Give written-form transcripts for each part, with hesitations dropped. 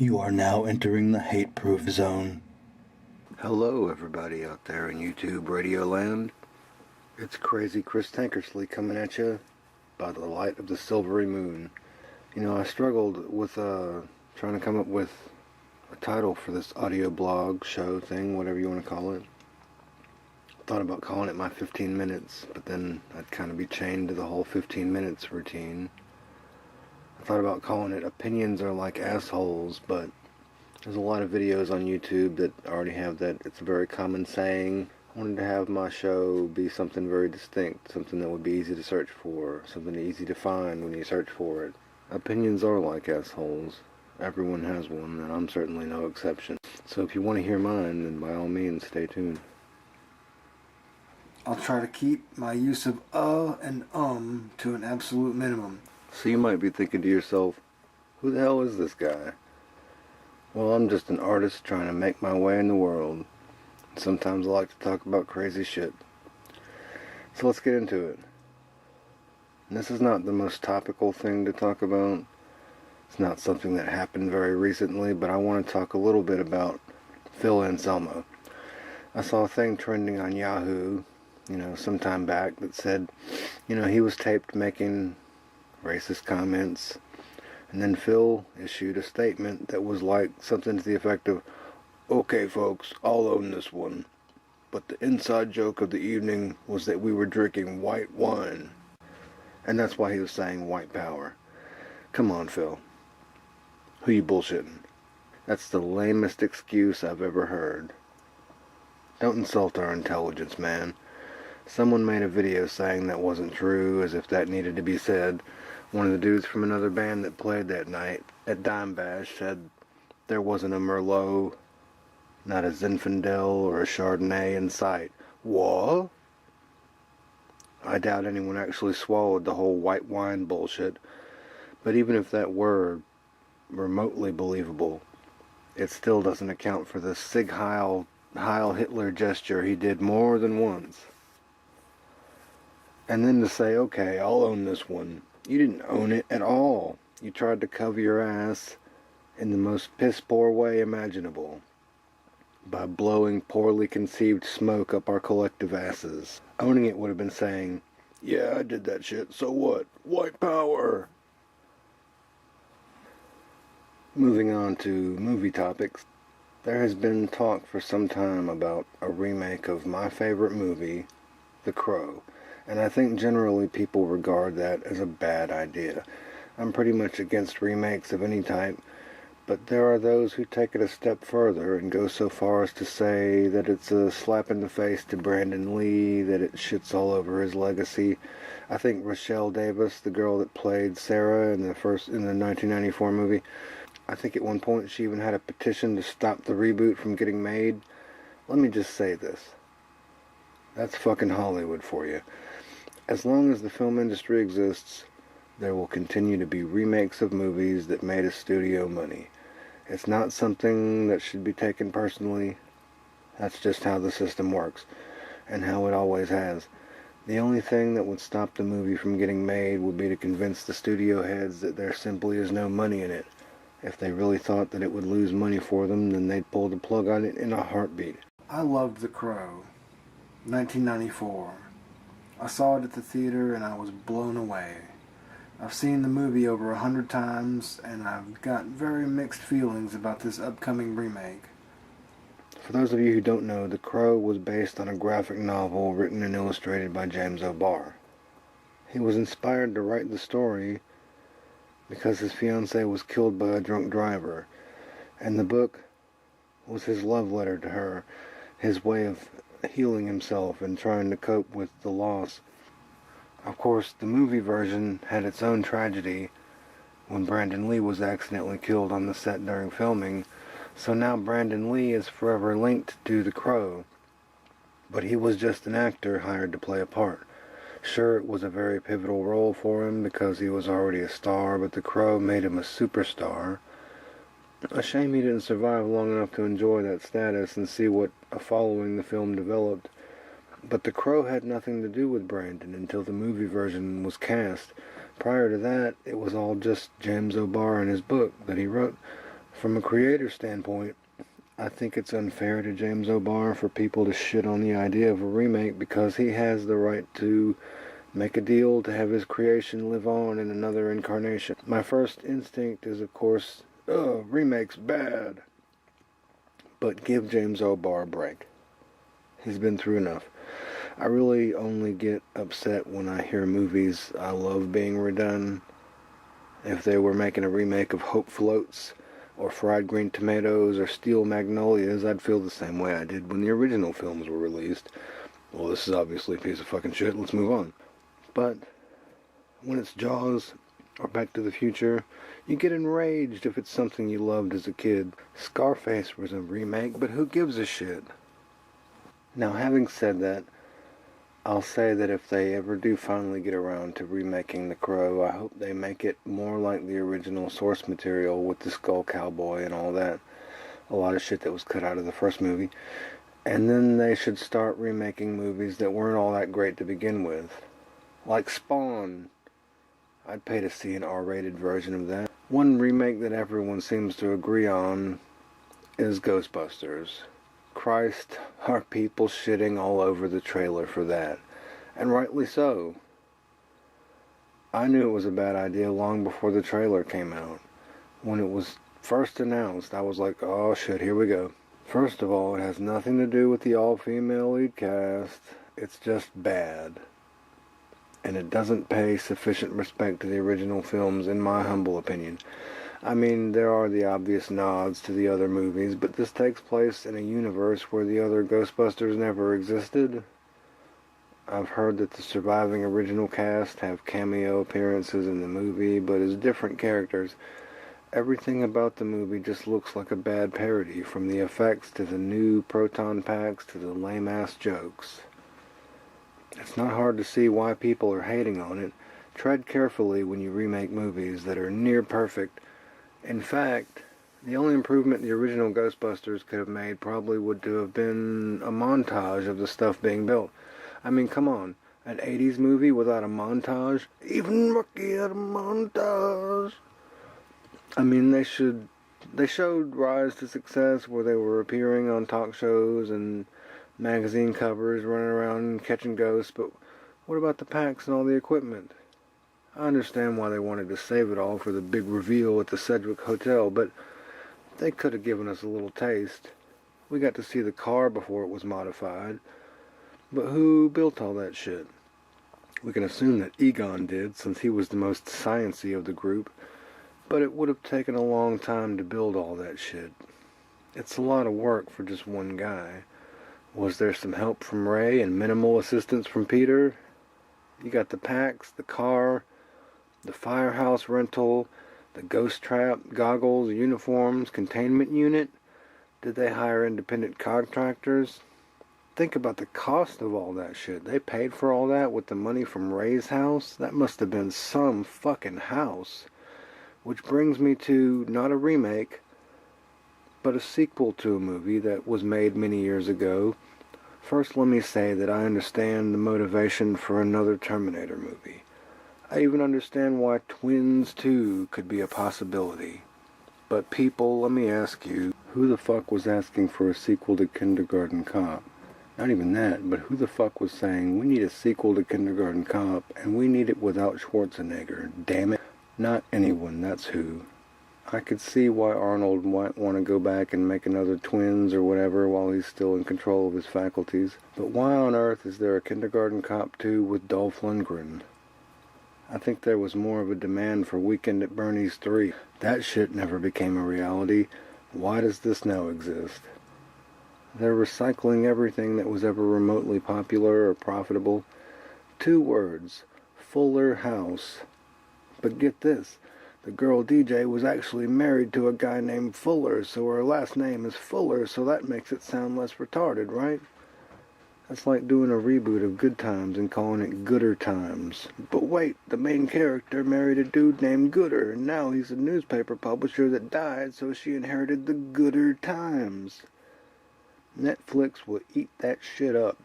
You are now entering the hate-proof zone. Hello everybody out there in YouTube Radio Land. It's Crazy Chris Tankersley coming at you by the light of the silvery moon. You know, I struggled with trying to come up with a title for this audio blog, show thing, whatever you want to call it. Thought about calling it my 15 minutes, but then I'd kind of be chained to the whole 15 minutes routine. I thought about calling it Opinions Are Like Assholes, but there's a lot of videos on YouTube that already have that. It's a very common saying. I wanted to have my show be something very distinct, something that would be easy to search for, something easy to find when you search for it. Opinions are like assholes. Everyone has one, and I'm certainly no exception. So if you want to hear mine, then by all means, stay tuned. I'll try to keep my use of and to an absolute minimum. So you might be thinking to yourself, who the hell is this guy? Well, I'm just an artist trying to make my way in the world. Sometimes I like to talk about crazy shit. So let's get into it. And this is not the most topical thing to talk about. It's not something that happened very recently, but I want to talk a little bit about Phil Anselmo. I saw a thing trending on Yahoo, some time back that said, he was taped making racist comments. And then Phil issued a statement that was like something to the effect of, "Okay folks, I'll own this one. But the inside joke of the evening was that we were drinking white wine." And that's why he was saying white power. Come on, Phil. Who you bullshitting? That's the lamest excuse I've ever heard. Don't insult our intelligence, man. Someone made a video saying that wasn't true, as if that needed to be said. One of the dudes from another band that played that night at Dime Bash said there wasn't a Merlot, not a Zinfandel or a Chardonnay in sight. What? I doubt anyone actually swallowed the whole white wine bullshit, but even if that were remotely believable, it still doesn't account for the Sig Heil Hitler gesture he did more than once. And then to say, okay, I'll own this one. You didn't own it at all. You tried to cover your ass in the most piss-poor way imaginable by blowing poorly conceived smoke up our collective asses. Owning it would have been saying, yeah, I did that shit, so what? White power! Moving on to movie topics. There has been talk for some time about a remake of my favorite movie, The Crow. And I think generally people regard that as a bad idea. I'm pretty much against remakes of any type, but there are those who take it a step further and go so far as to say that it's a slap in the face to Brandon Lee, that it shits all over his legacy. I think Rochelle Davis, the girl that played Sarah in the 1994 movie, I think at one point she even had a petition to stop the reboot from getting made. Let me just say this. That's fucking Hollywood for you. As long as the film industry exists, there will continue to be remakes of movies that made a studio money. It's not something that should be taken personally. That's just how the system works, and how it always has. The only thing that would stop the movie from getting made would be to convince the studio heads that there simply is no money in it. If they really thought that it would lose money for them, then they'd pull the plug on it in a heartbeat. I loved The Crow. 1994. I saw it at the theater and I was blown away. I've seen the movie over 100 times and I've got very mixed feelings about this upcoming remake. For those of you who don't know, The Crow was based on a graphic novel written and illustrated by James O'Barr. He was inspired to write the story because his fiancée was killed by a drunk driver, and the book was his love letter to her, his way of healing himself and trying to cope with the loss. Of course, the movie version had its own tragedy when Brandon Lee was accidentally killed on the set during filming, so now Brandon Lee is forever linked to The Crow. But he was just an actor hired to play a part. Sure, it was a very pivotal role for him because he was already a star, but The Crow made him a superstar. A shame he didn't survive long enough to enjoy that status and see what a following the film developed. But The Crow had nothing to do with Brandon until the movie version was cast. Prior to that, it was all just James O'Barr and his book that he wrote From a creator standpoint, I think it's unfair to James O'Barr for people to shit on the idea of a remake because he has the right to make a deal to have his creation live on in another incarnation. My first instinct is, of course, remake's bad. But give James O'Barr a break. He's been through enough. I really only get upset when I hear movies I love being redone. If they were making a remake of Hope Floats, or Fried Green Tomatoes, or Steel Magnolias, I'd feel the same way I did when the original films were released. Well, this is obviously a piece of fucking shit, let's move on. But when it's Jaws or Back to the Future, you get enraged if it's something you loved as a kid. Scarface was a remake, but who gives a shit? Now, having said that, I'll say that if they ever do finally get around to remaking The Crow, I hope they make it more like the original source material with the Skull Cowboy and all that. A lot of shit that was cut out of the first movie. And then they should start remaking movies that weren't all that great to begin with. Like Spawn. I'd pay to see an R-rated version of that. One remake that everyone seems to agree on is Ghostbusters. Christ, are people shitting all over the trailer for that. And rightly so. I knew it was a bad idea long before the trailer came out. When it was first announced, I was like, oh shit, here we go. First of all, it has nothing to do with the all-female lead cast. It's just bad. And it doesn't pay sufficient respect to the original films, in my humble opinion. I mean, there are the obvious nods to the other movies, but this takes place in a universe where the other Ghostbusters never existed. I've heard that the surviving original cast have cameo appearances in the movie, but as different characters. Everything about the movie just looks like a bad parody, from the effects to the new proton packs to the lame-ass jokes. It's not hard to see why people are hating on it. Tread carefully when you remake movies that are near perfect. In fact, the only improvement the original Ghostbusters could have made probably would to have been a montage of the stuff being built. I mean, come on. An 80s movie without a montage? Even Rocky had a montage. I mean, they showed Rise to Success where they were appearing on talk shows and magazine covers, running around catching ghosts, but what about the packs and all the equipment? I understand why they wanted to save it all for the big reveal at the Sedgwick Hotel, but they could have given us a little taste. We got to see the car before it was modified, but who built all that shit? We can assume that Egon did, since he was the most sciencey of the group, but it would have taken a long time to build all that shit. It's a lot of work for just one guy. Was there some help from Ray and minimal assistance from Peter? You got the packs, the car, the firehouse rental, the ghost trap, goggles, uniforms, containment unit. Did they hire independent contractors? Think about the cost of all that shit. They paid for all that with the money from Ray's house? That must have been some fucking house. Which brings me to not a remake, but a sequel to a movie that was made many years ago. First, let me say that I understand the motivation for another Terminator movie. I even understand why Twins 2 could be a possibility. But people, let me ask you, who the fuck was asking for a sequel to Kindergarten Cop? Not even that, but who the fuck was saying, we need a sequel to Kindergarten Cop, and we need it without Schwarzenegger? Damn it. Not anyone, that's who. I could see why Arnold might want to go back and make another Twins or whatever while he's still in control of his faculties. But why on earth is there a Kindergarten Cop 2 with Dolph Lundgren? I think there was more of a demand for Weekend at Bernie's 3. That shit never became a reality. Why does this now exist? They're recycling everything that was ever remotely popular or profitable. 2 words. Fuller House. But get this. The girl DJ was actually married to a guy named Fuller, so her last name is Fuller, so that makes it sound less retarded, right? That's like doing a reboot of Good Times and calling it Gooder Times. But wait, the main character married a dude named Gooder, and now he's a newspaper publisher that died, so she inherited the Gooder Times. Netflix will eat that shit up.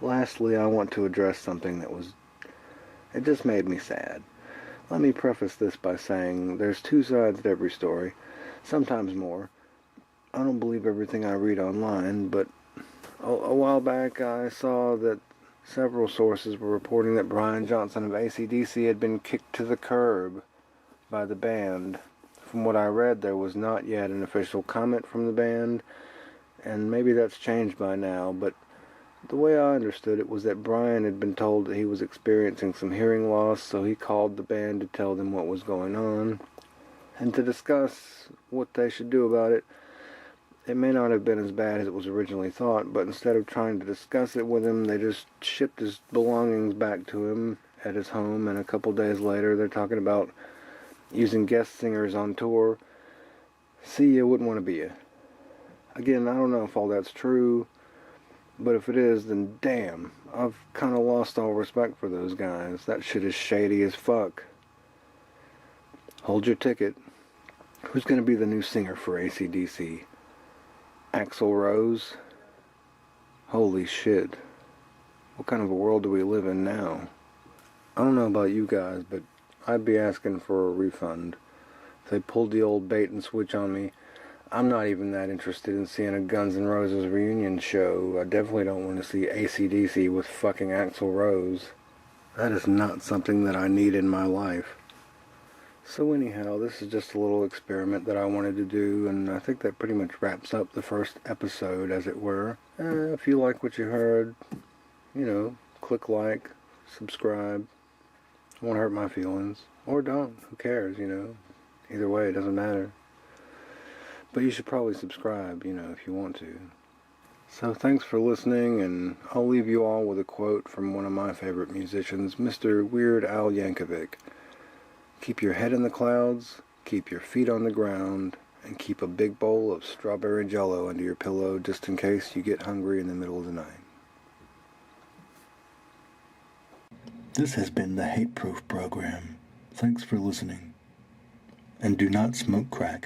Lastly, I want to address something it just made me sad. Let me preface this by saying there's 2 sides to every story. Sometimes more. I don't believe everything I read online, but a while back I saw that several sources were reporting that Brian Johnson of AC/DC had been kicked to the curb by the band. From what I read, there was not yet an official comment from the band, and maybe that's changed by now, but the way I understood it was that Brian had been told that he was experiencing some hearing loss, so he called the band to tell them what was going on and to discuss what they should do about it. It may not have been as bad as it was originally thought, but instead of trying to discuss it with him, they just shipped his belongings back to him at his home, and a couple days later they're talking about using guest singers on tour. See ya, wouldn't want to be ya. Again, I don't know if all that's true, but if it is, then damn, I've kind of lost all respect for those guys. That shit is shady as fuck. Hold your ticket. Who's going to be the new singer for AC/DC? Axl Rose? Holy shit. What kind of a world do we live in now? I don't know about you guys, but I'd be asking for a refund. If they pulled the old bait and switch on me, I'm not even that interested in seeing a Guns N' Roses reunion show. I definitely don't want to see AC/DC with fucking Axl Rose. That is not something that I need in my life. So anyhow, this is just a little experiment that I wanted to do, and I think that pretty much wraps up the first episode, as it were. If you like what you heard, click like, subscribe. Won't hurt my feelings. Or don't. Who cares, Either way, it doesn't matter. But you should probably subscribe, if you want to. So thanks for listening, and I'll leave you all with a quote from one of my favorite musicians, Mr. Weird Al Yankovic. Keep your head in the clouds, keep your feet on the ground, and keep a big bowl of strawberry jello under your pillow just in case you get hungry in the middle of the night. This has been the Hate Proof program. Thanks for listening. And do not smoke crack.